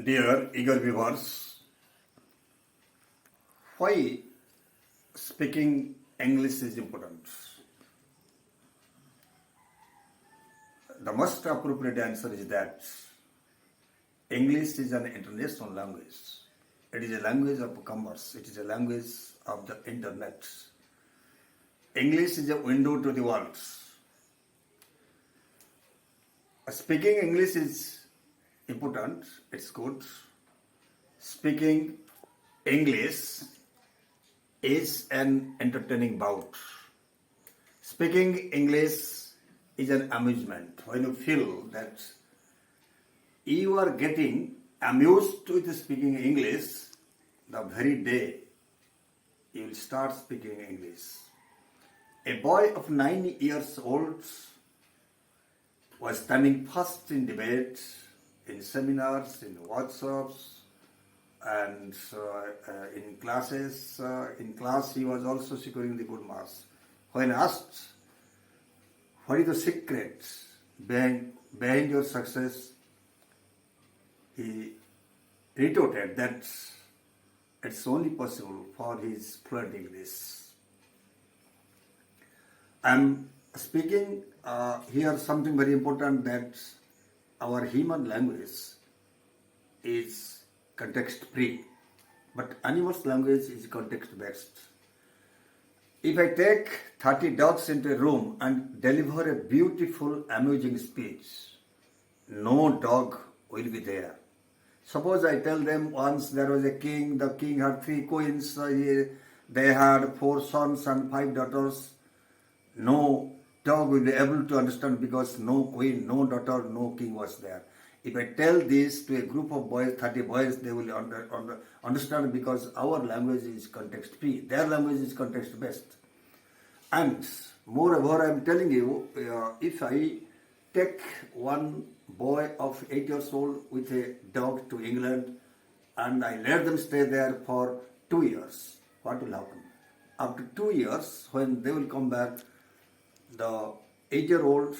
Dear eager viewers, why speaking English is important? The most appropriate answer is that English is an international language. It is a language of commerce. It is a language of the internet. English is a window to the world. Speaking English is important, it's good. Speaking English is an entertaining bout. Speaking English is an amusement. When you feel that you are getting amused with speaking English, the very day you will start speaking English. A boy of 9 years old was standing first in debate, in seminars, in workshops, and in classes. In class, he was also securing the good marks. When asked, what is the secret behind your success, he retorted that it's only possible for his fluent English. I'm speaking here something very important, that our human language is context free, but animals' language is context based. If I take 30 dogs into a room and deliver a beautiful, amusing speech, no dog will be there. Suppose I tell them once there was a king, the king had 3 queens, they had 4 sons and 5 daughters. No dog will be able to understand because no queen, no daughter, no king was there. If I tell this to a group of boys, 30 boys, they will understand because our language is context free. Their language is context based. And moreover, I am telling you, if I take one boy of 8 years old with a dog to England and I let them stay there for 2 years, what will happen? After 2 years, when they will come back, the 8-year-old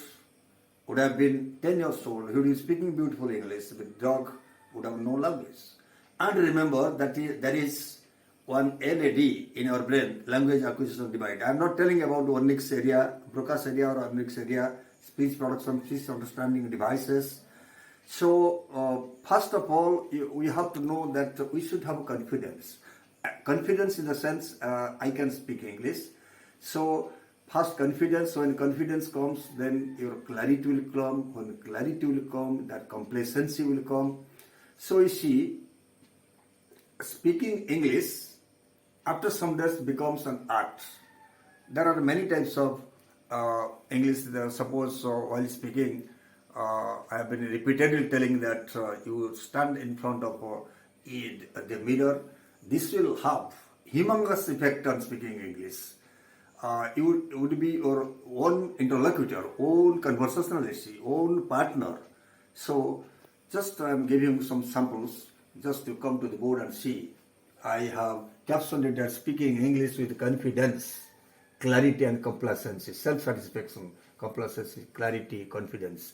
would have been 10 years old. He would be speaking beautiful English. The dog would have no language. And remember that there is one LAD in our brain, language acquisition divide. I am not telling about Wernicke's area, Broca's area or Wernicke's area, speech production, speech understanding devices. So, first of all, we have to know that we should have confidence. Confidence in the sense, I can speak English. So, first confidence, when confidence comes, then your clarity will come. When clarity will come, that complacency will come. So you see, speaking English after some days becomes an art. There are many types of English. Suppose while speaking, I have been repeatedly telling that you stand in front of the mirror. This will have humongous effect on speaking English. You would be your own interlocutor, own conversationalist, own partner. So, just I am giving some samples, just to come to the board and see. I have captioned it as speaking English with confidence, clarity and complacency, self-satisfaction, complacency, clarity, confidence.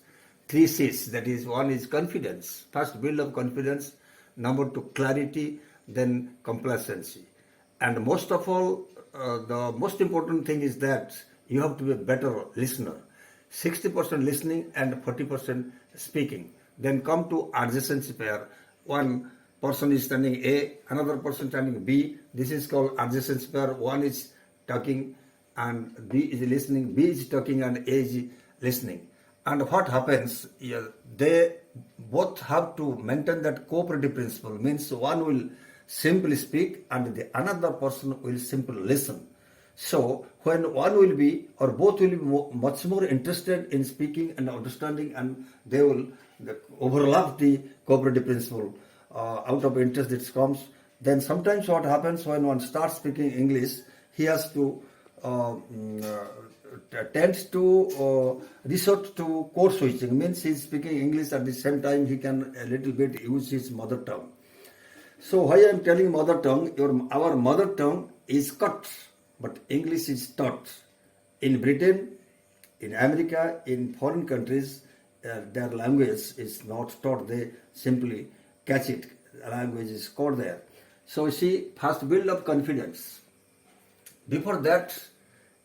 3 C's, that is, one is confidence. First, build up confidence. Number 2, clarity, then complacency. And most of all, the most important thing is that you have to be a better listener. 60% listening and 40% speaking. Then come to adjacency pair. One person is standing A, another person standing B. This is called adjacency pair. One is talking and B is listening. B is talking and A is listening. And what happens? They both have to maintain that cooperative principle. Means one will simply speak and the another person will simply listen. So when one will be or both will be much more interested in speaking and understanding, and they will overlap the cooperative principle out of interest it comes. Then sometimes what happens when one starts speaking English, he has to tends to resort to code switching. Means he is speaking English at the same time he can a little bit use his mother tongue. So why I am telling mother tongue, our mother tongue is cut, but English is taught. In Britain, in America, in foreign countries, their language is not taught. They simply catch it. Language is caught there. So see, first build up confidence. Before that,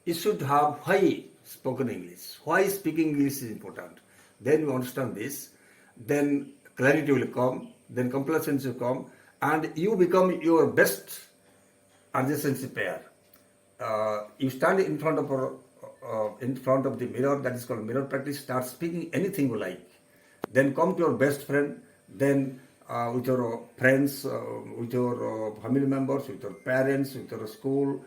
you should have why spoken English. Why speaking English is important. Then you understand this. Then clarity will come. Then complacency will come. And you become your best adjacency pair. You stand in front of the mirror, that is called mirror practice. Start speaking anything you like. Then come to your best friend. Then with your friends, with your family members, with your parents, with your school.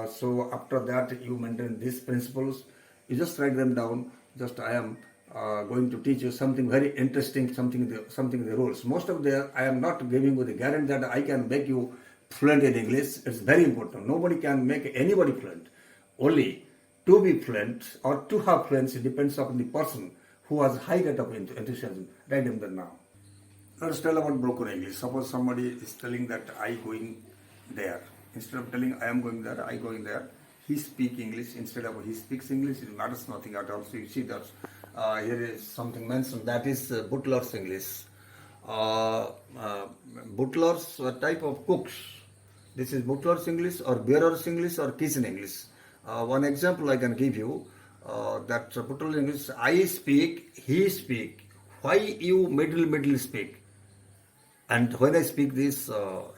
So after that, you maintain these principles. You just write them down. Just I am going to teach you something very interesting, something the rules. Most of the I am not giving you the guarantee that I can make you fluent in English. It's very important. Nobody can make anybody fluent. Only to be fluent or to have fluency depends upon the person who has high rate of enthusiasm. Write them down now. Let's tell about broken English. Suppose somebody is telling that I going there. Instead of telling I am going there, I going there, he speak English. Instead of he speaks English, it matters nothing at all. So you see that here is something mentioned, that is butler's English. Butlers are type of cooks. This is butler's English or bearer's English or kitchen English. One example I can give you, that butler's English, I speak, he speak. Why you middle speak? And when I speak this,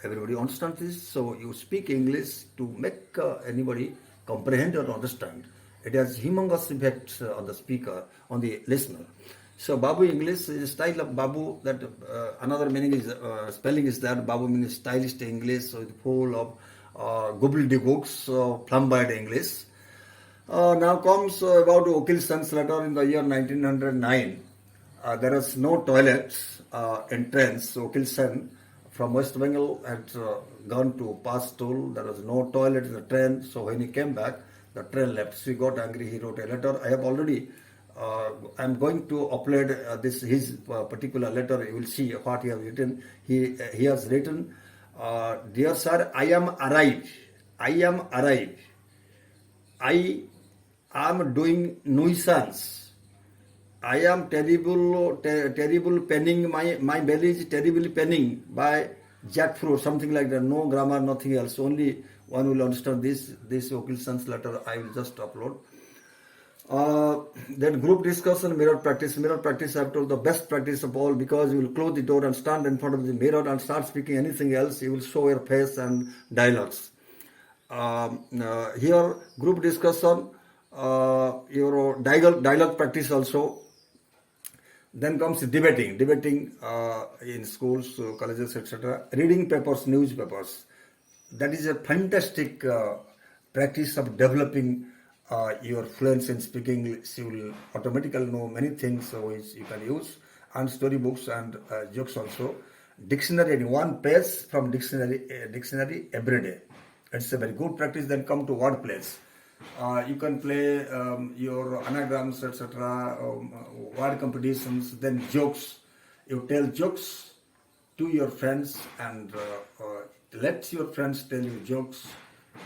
everybody understands this. So you speak English to make anybody comprehend or understand. It has humongous effect on the speaker, on the listener. So Babu English is a style of Babu. That another meaning is spelling is that Babu means stylish English, so it's full of gobbledygooks, flamboyant English. Now comes about Wilson's letter in the year 1909. There is no toilets entrance. So Wilson from West Bengal had gone to Pastul. There was no toilet in the train. So when he came back, the train left. So he got angry. He wrote a letter. I have already. I'm going to upload his particular letter. You will see what he has written. He has written, "Dear sir, I am arrived. I am doing nuisance. I am terrible penning. My belly is terribly penning by jackfruit," something like that. No grammar, nothing else. Only one will understand this. This Wilson's letter I will just upload. Then group discussion, mirror practice. Mirror practice, I have told, the best practice of all, because you will close the door and stand in front of the mirror and start speaking anything else. You will show your face and dialogues. Here, group discussion, your dialogue practice also. Then comes debating in schools, colleges, etc. Reading papers, newspapers. That is a fantastic practice of developing your fluency in speaking. You will automatically know many things which you can use, and storybooks and jokes also. Dictionary, one page from dictionary every day. It's a very good practice. Then come to word plays. You can play your anagrams, etc., word competitions, then jokes. You tell jokes to your friends and let your friends tell you jokes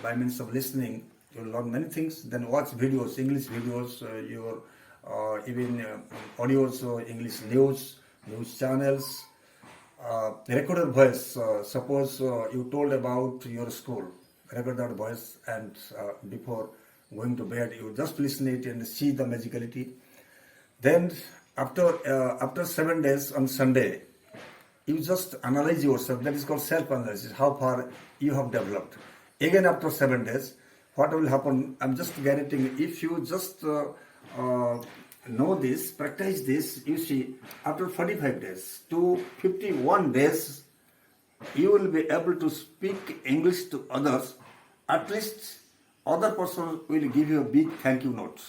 by means of listening. You'll learn many things. Then watch videos, English videos, even audios, English news channels. Recorded voice. Suppose you told about your school. Record that voice, and before going to bed, you just listen it and see the magicality. Then after 7 days on Sunday, you just analyze yourself. That is called self-analysis, how far you have developed. Again, after 7 days, what will happen? I'm just guaranteeing, if you just know this, practice this, you see, after 45 days to 51 days, you will be able to speak English to others. At least other person will give you a big thank you note.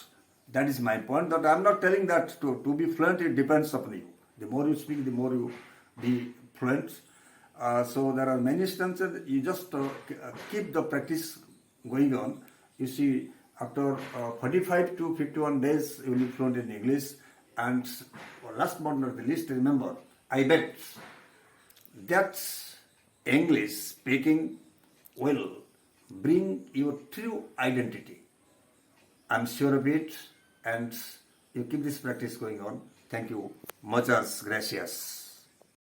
That is my point. That I am not telling that to be fluent, it depends upon you. The more you speak, the more you be fluent. So there are many instances. You just keep the practice going on. You see, after 45 to 51 days, you will be fluent in English. And last but not the least, remember, I bet that English speaking will bring your true identity. I'm sure of it, and you keep this practice going on. Thank you. Muchas gracias.